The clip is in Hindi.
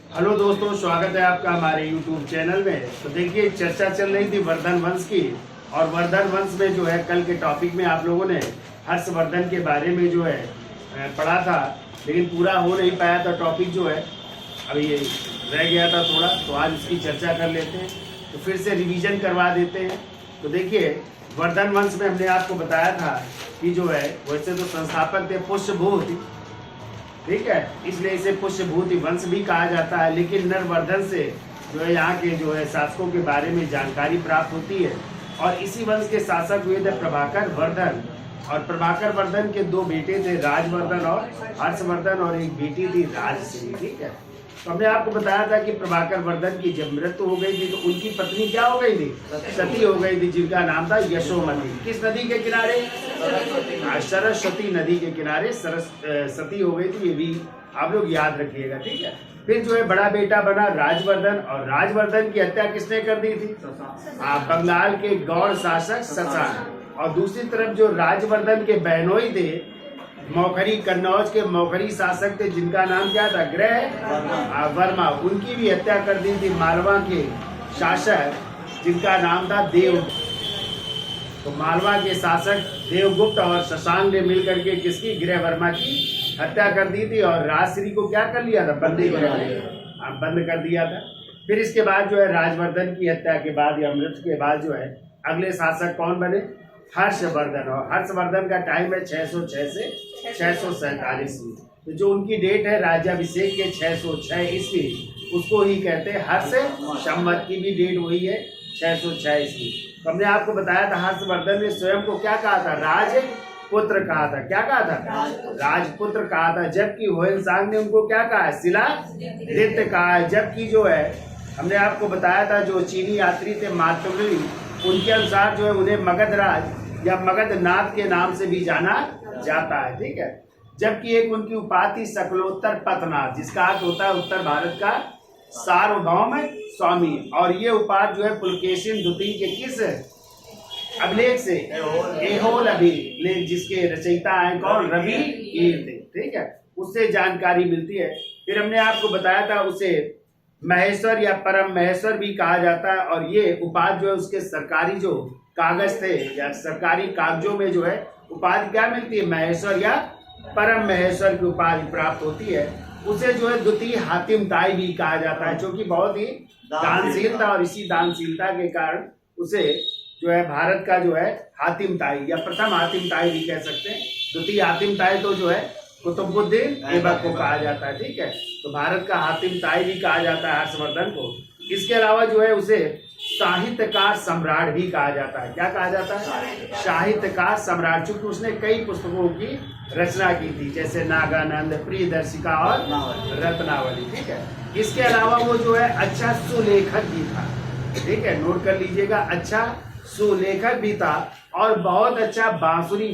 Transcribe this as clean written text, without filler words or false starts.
हेलो दोस्तों, स्वागत है आपका हमारे YouTube चैनल में। तो देखिए, चर्चा चल रही थी वर्धन वंश की, और वर्धन वंश में जो है कल के टॉपिक में आप लोगों ने हर्षवर्धन के बारे में जो है पढ़ा था, लेकिन पूरा हो नहीं पाया था टॉपिक जो है, अभी ये रह गया था थोड़ा। तो आज इसकी चर्चा कर लेते हैं, तो फिर से रिवीजन करवा देते हैं। तो देखिए, वर्धन वंश में हमने आपको बताया था कि जो है वैसे तो संस्थापक थे पुष्यभूत, ठीक है, इसलिए इसे पुष्यभूति वंश भी कहा जाता है। लेकिन नरवर्धन से जो है यहाँ के जो है शासकों के बारे में जानकारी प्राप्त होती है, और इसी वंश के शासक हुए थे प्रभाकर वर्धन। और प्रभाकर वर्धन के दो बेटे थे, राजवर्धन और हर्षवर्धन, और एक बेटी थी राजश्री, ठीक है। तो हमने आपको बताया था कि प्रभाकर वर्धन की जब मृत्यु हो गई थी तो उनकी पत्नी क्या हो गई थी, सती हो गई थी, जिनका नाम था यशोमती। किस नदी के किनारे? सरस्वती नदी के किनारे सती हो गई थी, ये भी आप लोग याद रखिएगा, ठीक है। फिर जो है बड़ा बेटा बना राजवर्धन, और राजवर्धन की हत्या किसने कर दी थी? बंगाल के गौड़ शासक शशांक। और दूसरी तरफ जो राजवर्धन के बहनोई थे, मौखरी, कन्नौज के मौखरी शासक थे, जिनका नाम क्या था? ग्रह वर्मा। उनकी भी हत्या कर दी थी मालवा के शासक, जिनका नाम था देवगुप्त। तो मालवा के शासक देवगुप्त और शशांक ने मिलकर के किसकी? गृह वर्मा की हत्या कर दी थी, और राजश्री को क्या कर लिया था? बंद कर दिया था। फिर इसके बाद जो है राजवर्धन की हत्या के बाद या मृत्यु के बाद जो है अगले शासक कौन बने? हर्षवर्धन। और हर्षवर्धन का टाइम है 606 से 647 ईस्वी। तो जो उनकी डेट है राज्याभिषेक के 606 ईस्वी, उसको ही कहते हैं हर्ष संवत की भी डेट वही है 606 ईस्वी। तो हमने आपको बताया था हर्षवर्धन ने स्वयं को क्या कहा था? राजपुत्र कहा था। क्या कहा था? राजपुत्र कहा था। जबकि होयनसांग ने उनको क्या कहा है? शिलादित्य कहा है। जबकि जो है हमने आपको बताया था जो चीनी यात्री थे मातृ, उनके अनुसार जो है उन्हें मगधराज या मगधनाथ के नाम से भी जाना जाता है, ठीक है। जबकि एक उनकी उपाधि सकलोत्तर पथनाथ, जिसका अर्थ होता है उत्तर भारत का सार्वभौम स्वामी। और ये उपाधि जो है पुलकेशिन द्वितीय के किस अभिलेख से? एहोल अभिलेख, जिसके रचयिता हैं कौन? रवि कीर्ति, ठीक है, उससे जानकारी मिलती है। फिर हमने आपको बताया था उसे महेश्वर या परम महेश्वर भी कहा जाता है, और ये उपाधि जो है उसके सरकारी जो कागज थे या सरकारी कागजों में जो है उपाधि क्या मिलती है? महेश्वर या परम महेश्वर की उपाधि प्राप्त होती है। उसे जो है द्वितीय हातिम ताई भी कहा जाता है, जो कि बहुत ही दानशील था, और इसी दानशीलता के कारण उसे जो है भारत का जो है हातिम ताई या प्रथम हातिम ताई भी कह सकते हैं। द्वितीय हातिम ताई तो जो है कुतुबुद्दीन ऐबक को कहा जाता है, ठीक है। तो भारत का हातिम ताई भी कहा जाता है हर्षवर्धन को। इसके अलावा जो है उसे साहित्यकार सम्राट भी कहा जाता है। क्या कहा जाता है? साहित्यकार सम्राट, चूंकि उसने कई पुस्तकों की रचना की थी, जैसे नागानंद, प्रियदर्शिका और रत्नावली, ठीक है। इसके अलावा वो जो है अच्छा सुलेखक भी था, ठीक है, नोट कर लीजिएगा, अच्छा सुलेखक भी था, और बहुत अच्छा बांसुरी